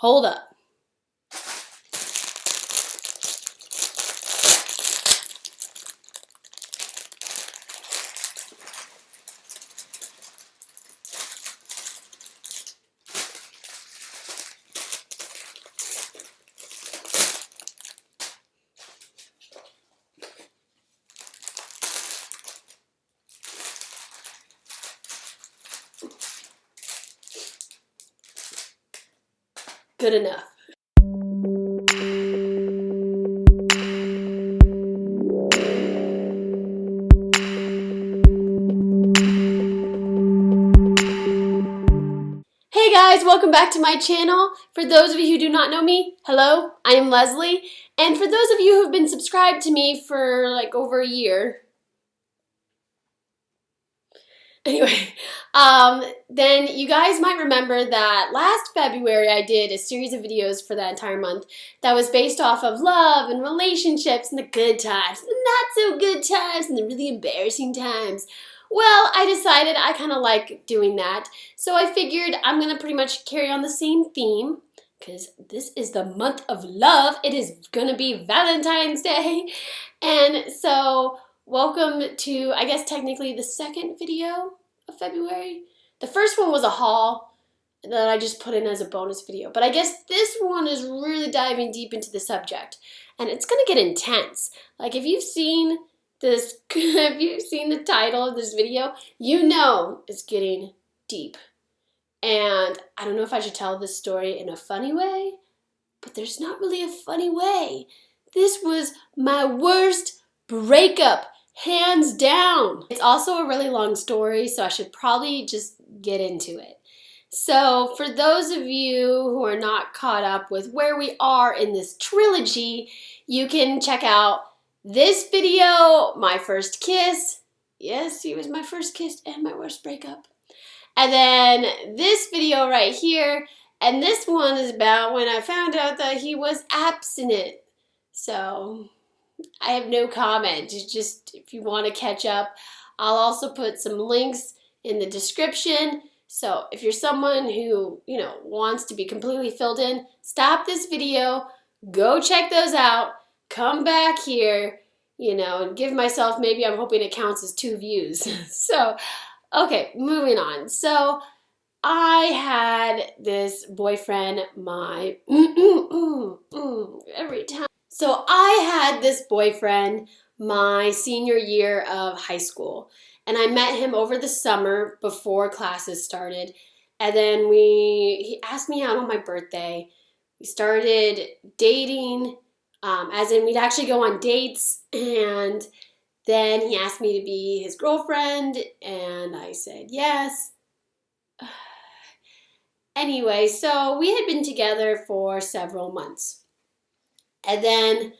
Hold up. Good enough. Hey guys, welcome back to my channel. For those of you who do not know me, hello, I am Leslie. And for those of you who have been subscribed to me for like over a year, anyway, then you guys might remember that last February I did a series of videos for that entire month that was based off of love and relationships and the good times, the not so good times, and the really embarrassing times. Well, I decided I kind of like doing that, so I figured I'm going to pretty much carry on the same theme because this is the month of love. It is going to be Valentine's Day, and so welcome to, I guess, technically the second video of February. The first one was a haul that I just put in as a bonus video, but I guess this one is really diving deep into the subject, and it's going to get intense. Like, if you've seen this, if you've seen the title of this video, you know it's getting deep. And I don't know if I should tell this story in a funny way, but there's not really a funny way. This was my worst breakup, hands down. It's also a really long story, so I should probably just get into it. So for those of you who are not caught up with where we are in this trilogy, you can check out this video, my first kiss. Yes, he was my first kiss and my worst breakup. And then this video right here, and this one is about when I found out that he was abstinent. So I have no comment. Just if you want to catch up, I'll also put some links in the description. So if you're someone who, wants to be completely filled in, stop this video, go check those out, come back here, and give myself, maybe I'm hoping it counts as 2 views. So, okay, moving on. So I had this boyfriend, every time. So I had this boyfriend my senior year of high school, and I met him over the summer before classes started, and then he asked me out on my birthday. We started dating, as in we'd actually go on dates, and then he asked me to be his girlfriend, and I said yes. Anyway, so we had been together for several months. And then,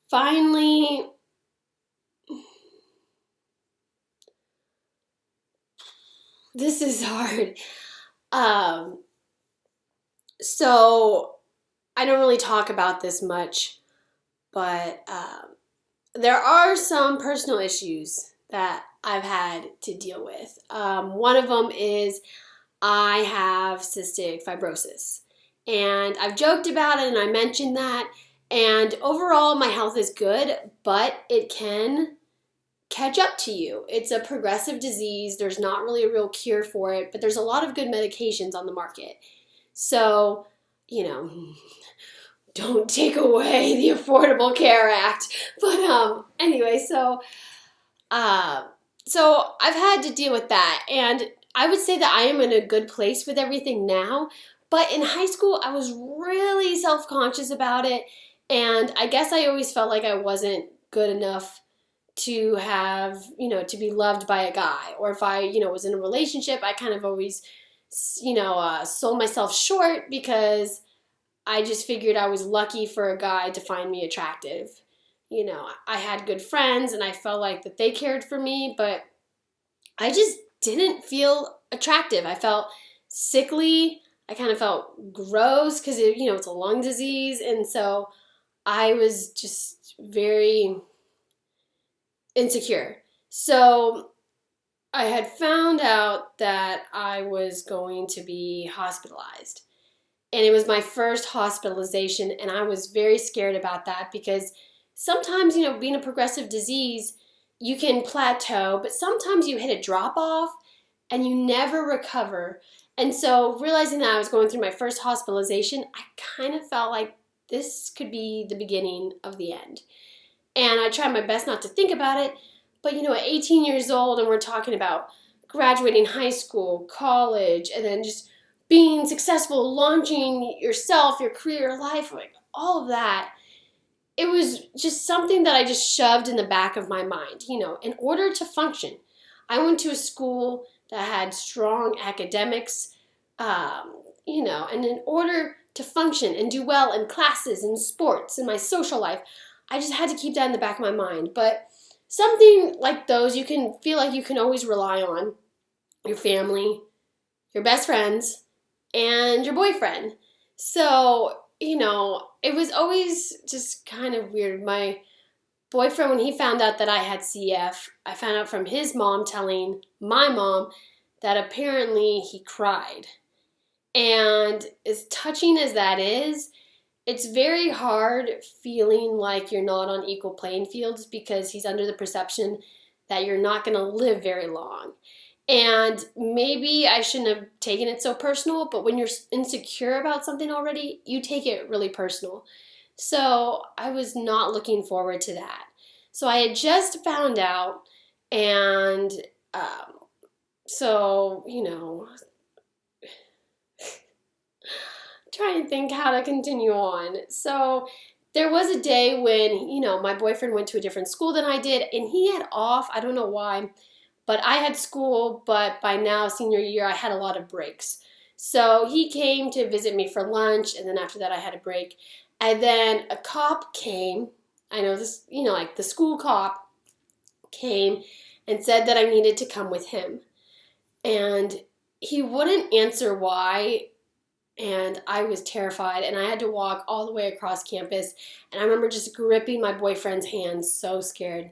finally, this is hard. So I don't really talk about this much, but there are some personal issues that I've had to deal with. One of them is I have cystic fibrosis. And I've joked about it and I mentioned that. And overall, my health is good, but it can catch up to you. It's a progressive disease. There's not really a real cure for it, but there's a lot of good medications on the market. So, don't take away the Affordable Care Act. But anyway, so I've had to deal with that. And I would say that I am in a good place with everything now. But in high school, I was really self-conscious about it, and I guess I always felt like I wasn't good enough to have, to be loved by a guy. Or if I, was in a relationship, I kind of always, sold myself short because I just figured I was lucky for a guy to find me attractive. I had good friends, and I felt like that they cared for me, but I just didn't feel attractive. I felt sickly. I kind of felt gross because, it's a lung disease. And so I was just very insecure. So I had found out that I was going to be hospitalized. And it was my first hospitalization, and I was very scared about that because sometimes, being a progressive disease, you can plateau, but sometimes you hit a drop off and you never recover. And so, realizing that I was going through my first hospitalization, I kind of felt like this could be the beginning of the end. And I tried my best not to think about it, but at 18 years old, and we're talking about graduating high school, college, and then just being successful, launching yourself, your career, your life, like all of that, it was just something that I just shoved in the back of my mind. In order to function, I went to a school that had strong academics, and in order to function and do well in classes and sports and my social life, I just had to keep that in the back of my mind. But something like those, you can feel like you can always rely on your family, your best friends, and your boyfriend. So, it was always just kind of weird. My boyfriend, when he found out that I had CF, I found out from his mom telling my mom that apparently he cried. And as touching as that is, it's very hard feeling like you're not on equal playing fields because he's under the perception that you're not going to live very long. And maybe I shouldn't have taken it so personal, but when you're insecure about something already, you take it really personal. So I was not looking forward to that. So I had just found out, and so, trying to think how to continue on. So there was a day when, my boyfriend went to a different school than I did, and he had off. I don't know why. But I had school, but by now, senior year, I had a lot of breaks. So he came to visit me for lunch, and then after that, I had a break. And then a cop came. I know this, like the school cop came and said that I needed to come with him. And he wouldn't answer why, and I was terrified, and I had to walk all the way across campus. And I remember just gripping my boyfriend's hand, so scared.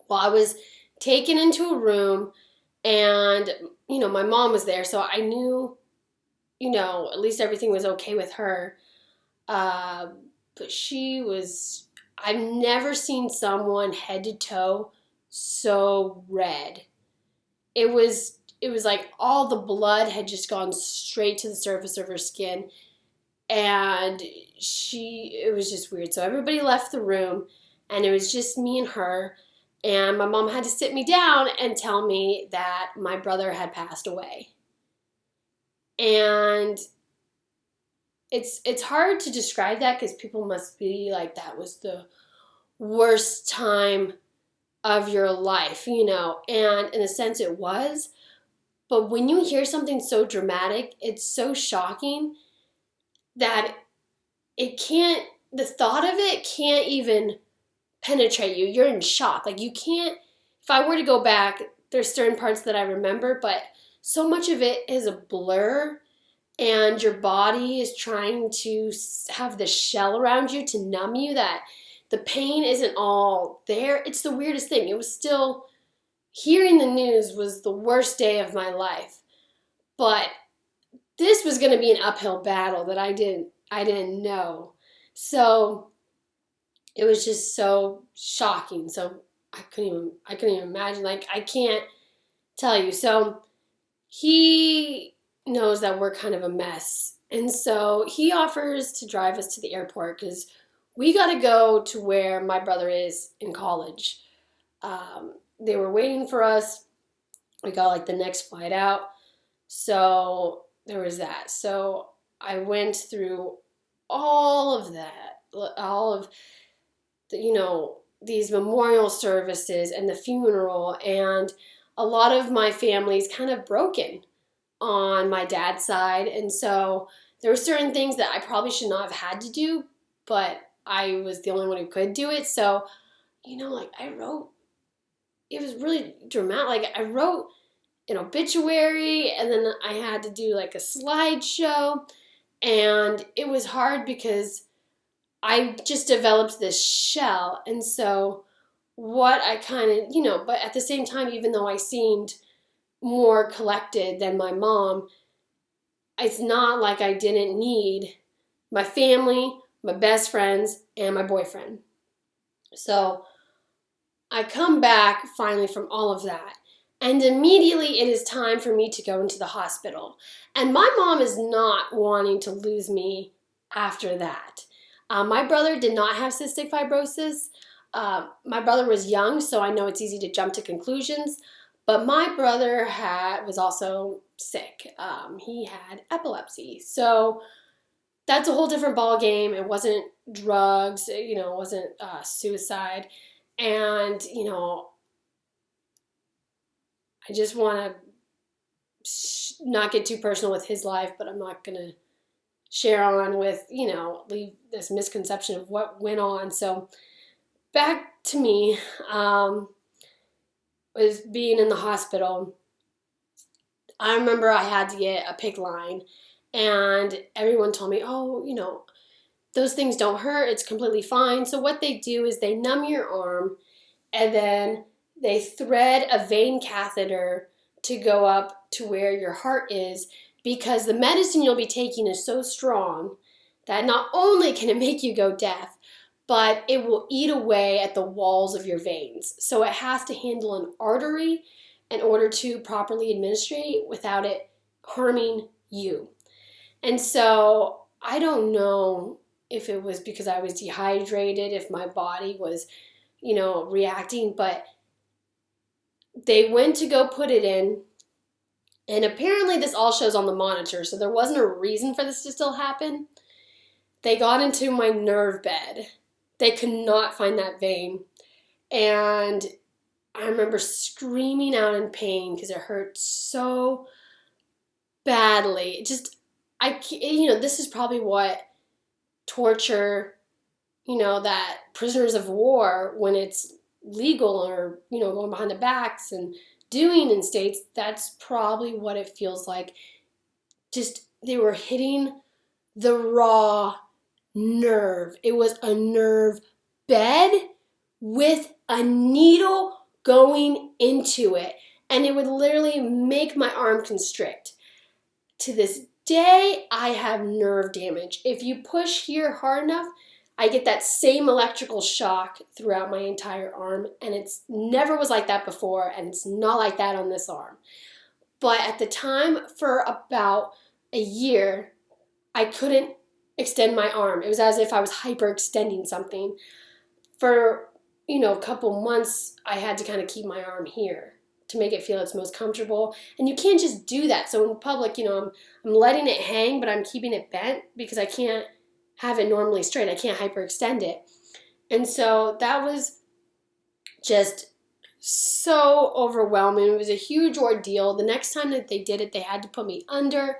Well, I was taken into a room, and my mom was there, so I knew at least everything was okay with her, but I've never seen someone head to toe so red. It was like all the blood had just gone straight to the surface of her skin, and it was just weird. So everybody left the room, and it was just me and her. And my mom had to sit me down and tell me that my brother had passed away. And it's hard to describe that because people must be like, that was the worst time of your life, and in a sense it was. But when you hear something so dramatic, it's so shocking that the thought of it can't even penetrate you. You're in shock. Like you can't, if I were to go back, there's certain parts that I remember, but so much of it is a blur, and your body is trying to have the shell around you to numb you, that the pain isn't all there. It's the weirdest thing. It was still, hearing the news was the worst day of my life, but this was going to be an uphill battle that I didn't know. So it was just so shocking. So I couldn't even imagine. Like, I can't tell you. So he knows that we're kind of a mess. And so he offers to drive us to the airport because we got to go to where my brother is in college. They were waiting for us. We got like the next flight out. So there was that. So I went through all of that, all of these memorial services and the funeral, and a lot of my family's kind of broken on my dad's side, and so there were certain things that I probably should not have had to do, but I was the only one who could do it. So, like I wrote, it was really dramatic. Like I wrote an obituary, and then I had to do like a slideshow, and it was hard because I just developed this shell. And so what I kind of, but at the same time, even though I seemed more collected than my mom, it's not like I didn't need my family, my best friends, and my boyfriend. So I come back finally from all of that, and immediately it is time for me to go into the hospital. And my mom is not wanting to lose me after that. My brother did not have cystic fibrosis. My brother was young, so I know it's easy to jump to conclusions. But my brother was also sick. He had epilepsy. So that's a whole different ball game. It wasn't drugs, it wasn't suicide. And, I just want to not get too personal with his life, but I'm not going to share on with, leave this misconception of what went on. So back to me, was being in the hospital. I remember I had to get a PICC line, and everyone told me, oh, those things don't hurt. It's completely fine. So what they do is they numb your arm, and then they thread a vein catheter to go up to where your heart is, because the medicine you'll be taking is so strong that not only can it make you go deaf, but it will eat away at the walls of your veins. So it has to handle an artery in order to properly administrate without it harming you. And so I don't know if it was because I was dehydrated, if my body was, reacting, but they went to go put it in, and apparently this all shows on the monitor, so there wasn't a reason for this to still happen. They got into my nerve bed. They could not find that vein, and I remember screaming out in pain because it hurt so badly. This is probably what torture, that prisoners of war, when it's legal or, going behind the backs and doing in states, that's probably what it feels like. Just, they were hitting the raw nerve. It was a nerve bed with a needle going into it, and it would literally make my arm constrict. To this day, I have nerve damage. If you push here hard enough, I get that same electrical shock throughout my entire arm, and it's never was like that before, and it's not like that on this arm. But at the time, for about a year, I couldn't extend my arm. It was as if I was hyperextending something. For, a couple months, I had to kind of keep my arm here to make it feel its most comfortable. And you can't just do that. So in public, I'm letting it hang, but I'm keeping it bent because I can't have it normally straight. I can't hyperextend it. And so that was just so overwhelming. It was a huge ordeal. The next time that they did it, they had to put me under,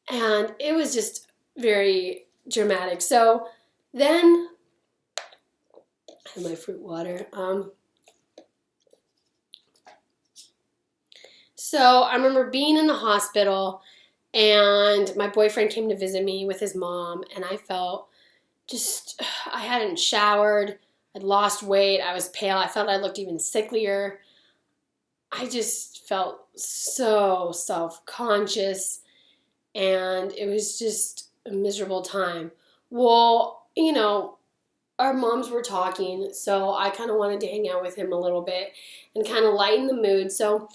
and it was just very dramatic. So then I have my fruit water. So I remember being in the hospital, and my boyfriend came to visit me with his mom, and I felt I hadn't showered, I'd lost weight, I was pale, I felt I looked even sicklier. I just felt so self-conscious, and it was just a miserable time. Well, our moms were talking, so I kind of wanted to hang out with him a little bit and kind of lighten the mood. So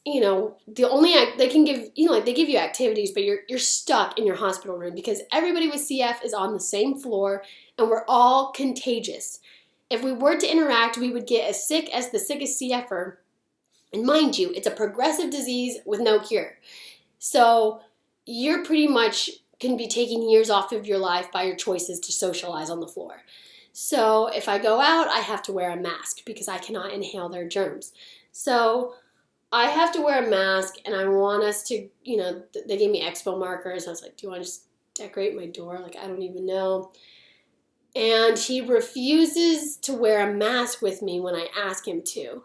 the only they can give, they give you activities, but you're stuck in your hospital room because everybody with CF is on the same floor, and we're all contagious. If we were to interact, we would get as sick as the sickest CFer. And mind you, it's a progressive disease with no cure. So you're pretty much can be taking years off of your life by your choices to socialize on the floor. So if I go out, I have to wear a mask because I cannot inhale their germs. So I have to wear a mask, and I want us to, they gave me expo markers. I was like, do you want to just decorate my door? Like, I don't even know. And he refuses to wear a mask with me when I ask him to.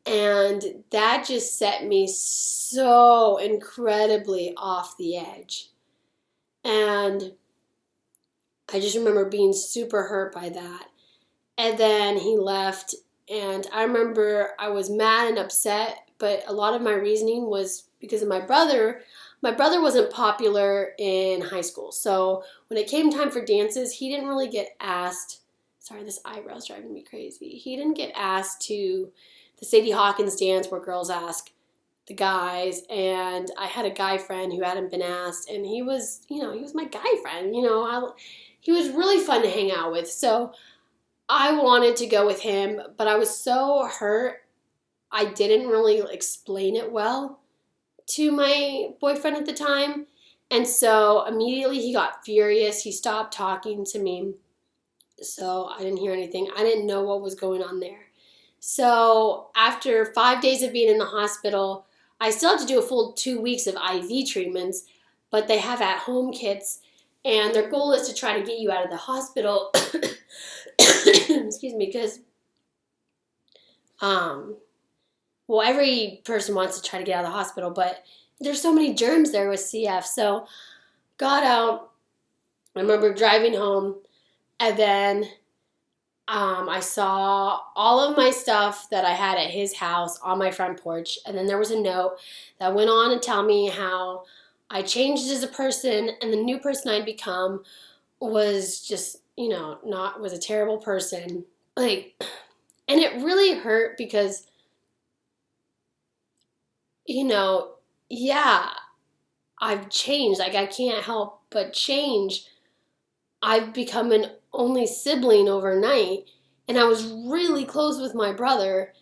And that just set me so incredibly off the edge. And I just remember being super hurt by that. And then he left, And I remember I was mad and upset, but a lot of my reasoning was because of my brother. My brother wasn't popular in high school. So when it came time for dances, he didn't really get asked. Sorry, this eyebrow's driving me crazy. He didn't get asked to the Sadie Hawkins dance where girls ask the guys. And I had a guy friend who hadn't been asked. And he was, he was my guy friend. He was really fun to hang out with. So I wanted to go with him, but I was so hurt. I didn't really explain it well to my boyfriend at the time. And so immediately he got furious. He stopped talking to me. So I didn't hear anything. I didn't know what was going on there. So after 5 days of being in the hospital, I still had to do a full 2 weeks of IV treatments, but they have at-home kits, and their goal is to try to get you out of the hospital. Excuse me, because every person wants to try to get out of the hospital, but there's so many germs there with CF. So got out. I remember driving home, and then I saw all of my stuff that I had at his house on my front porch, and then there was a note that went on to tell me how I changed as a person, and the new person I'd become was just, was a terrible person. And it really hurt because, yeah, I've changed. I can't help but change. I've become an only sibling overnight, and I was really close with my brother.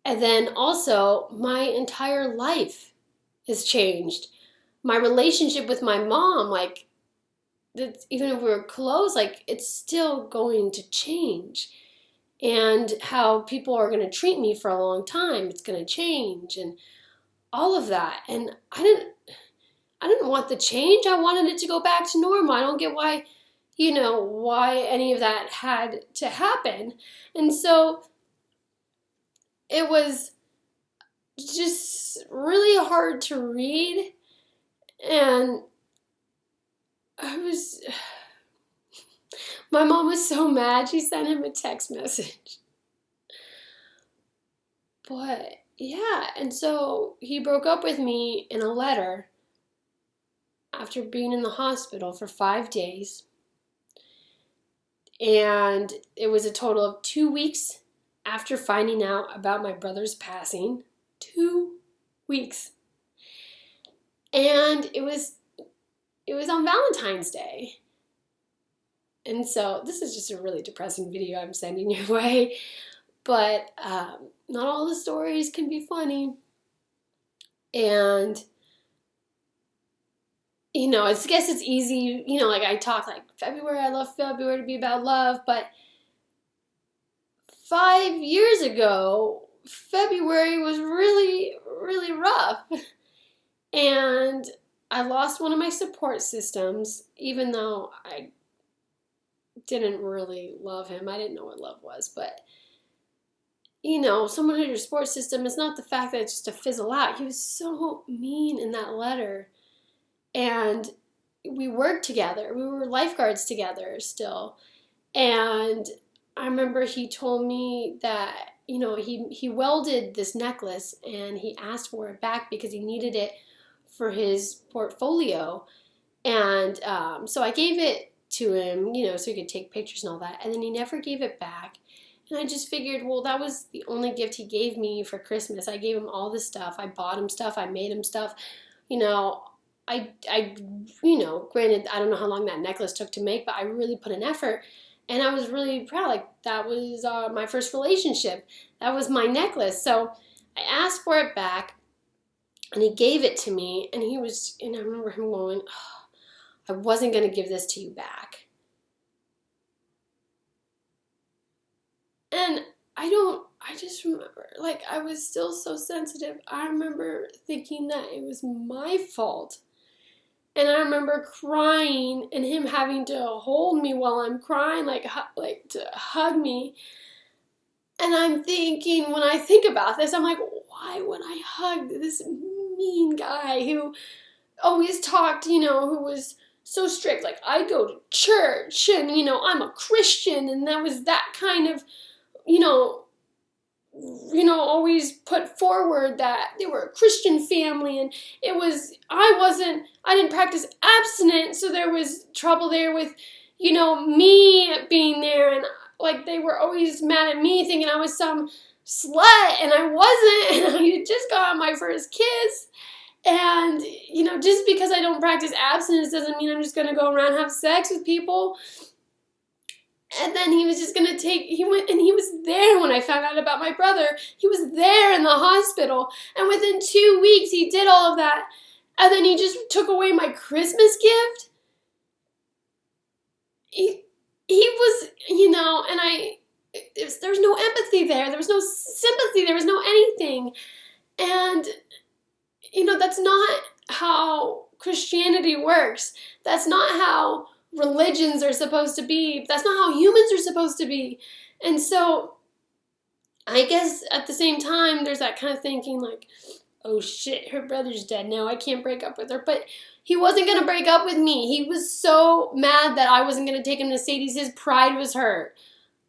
And then also, my entire life has changed. My relationship with my mom, even if we were close, it's still going to change. And how people are going to treat me for a long time, it's going to change, and all of that. And I didn't want the change. I wanted it to go back to normal. I don't get why any of that had to happen. And so it was just really hard to read. And my mom was so mad. She sent him a text message. But yeah, and so he broke up with me in a letter after being in the hospital for 5 days. And it was a total of 2 weeks after finding out about my brother's passing. 2 weeks. And it was on Valentine's Day. And so this is just a really depressing video I'm sending your way. But not all the stories can be funny. And I guess it's easy, I talk February, I love February to be about love, but 5 years ago, February was really, really rough. And I lost one of my support systems, even though I didn't really love him. I didn't know what love was, but someone who's your support system, it's not the fact that it's just to fizzle out. He was so mean in that letter. And we worked together. We were lifeguards together still. And I remember he told me that, he welded this necklace and he asked for it back because he needed it for his portfolio. And so I gave it to him, so he could take pictures and all that. And then he never gave it back. And I just figured, well, that was the only gift he gave me for Christmas. I gave him all this stuff. I bought him stuff. I made him stuff. Granted, I don't know how long that necklace took to make, but I really put an effort, and I was really proud. That was my first relationship. That was my necklace. So I asked for it back, and he gave it to me, and I remember him going, oh, I wasn't going to give this to you back. And I just remember, I was still so sensitive. I remember thinking that it was my fault. And I remember crying and him having to hold me while I'm crying, to hug me. And I'm thinking, when I think about this, I'm like, why would I hug this mean guy who always talked, who was so strict. I go to church and, I'm a Christian. And that was that kind of, always put forward that they were a Christian family, and I didn't practice abstinence, so there was trouble there with, me being there, and like they were always mad at me thinking I was some slut, and I wasn't, and I had just got my first kiss. And, just because I don't practice abstinence doesn't mean I'm just going to go around and have sex with people. And then he was just going to he was there when I found out about my brother. He was there in the hospital. And within 2 weeks, he did all of that. And then he just took away my Christmas gift. He was, there was no empathy there. There was no sympathy. There was no anything. And, that's not how Christianity works. That's not how religions are supposed to be. That's not how humans are supposed to be. And so I guess at the same time, there's that kind of thinking like, oh shit, her brother's dead now. I can't break up with her. But he wasn't going to break up with me. He was so mad that I wasn't going to take him to Sadie's. His pride was hurt.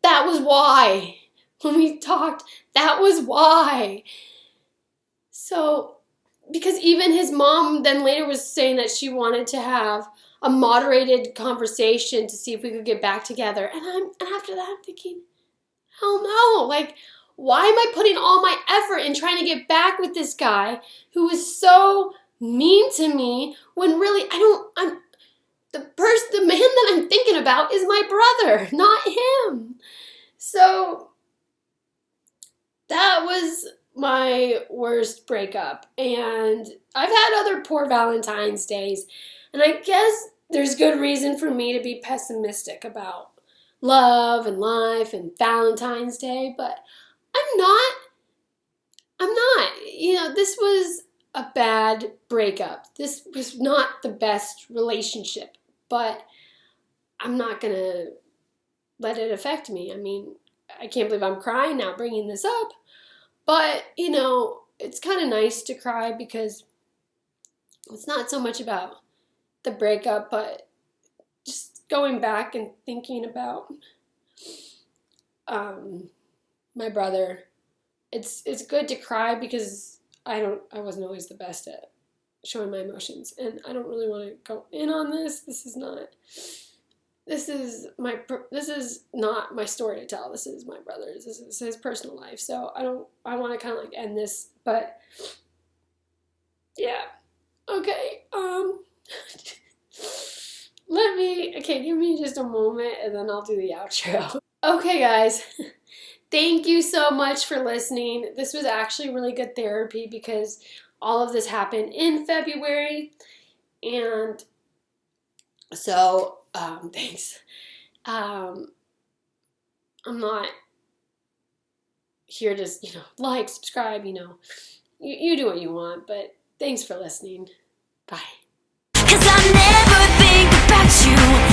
That was why. When we talked, that was why. So, because even his mom then later was saying that she wanted to have a moderated conversation to see if we could get back together. And after that, I'm thinking, hell no. Like, why am I putting all my effort in trying to get back with this guy who was so mean to me when really the man that I'm thinking about is my brother, not him. So that was my worst breakup. And I've had other poor Valentine's days. And I guess there's good reason for me to be pessimistic about love and life and Valentine's Day, but I'm not. This was a bad breakup. This was not the best relationship, but I'm not going to let it affect me. I mean, I can't believe I'm crying now bringing this up, but, it's kind of nice to cry because it's not so much about the breakup, but just going back and thinking about my brother. It's good to cry because I wasn't always the best at showing my emotions, and I don't really want to go in on this. This is not my story to tell. This is my brother's. This is his personal life. So I want to kind of like end this, but yeah. Okay. Give me just a moment and then I'll do the outro. Okay, guys. Thank you so much for listening. This was actually really good therapy because all of this happened in February. And so, thanks. I'm not here to, like, subscribe, you do what you want, but thanks for listening. Bye. 'Cause I never think about you.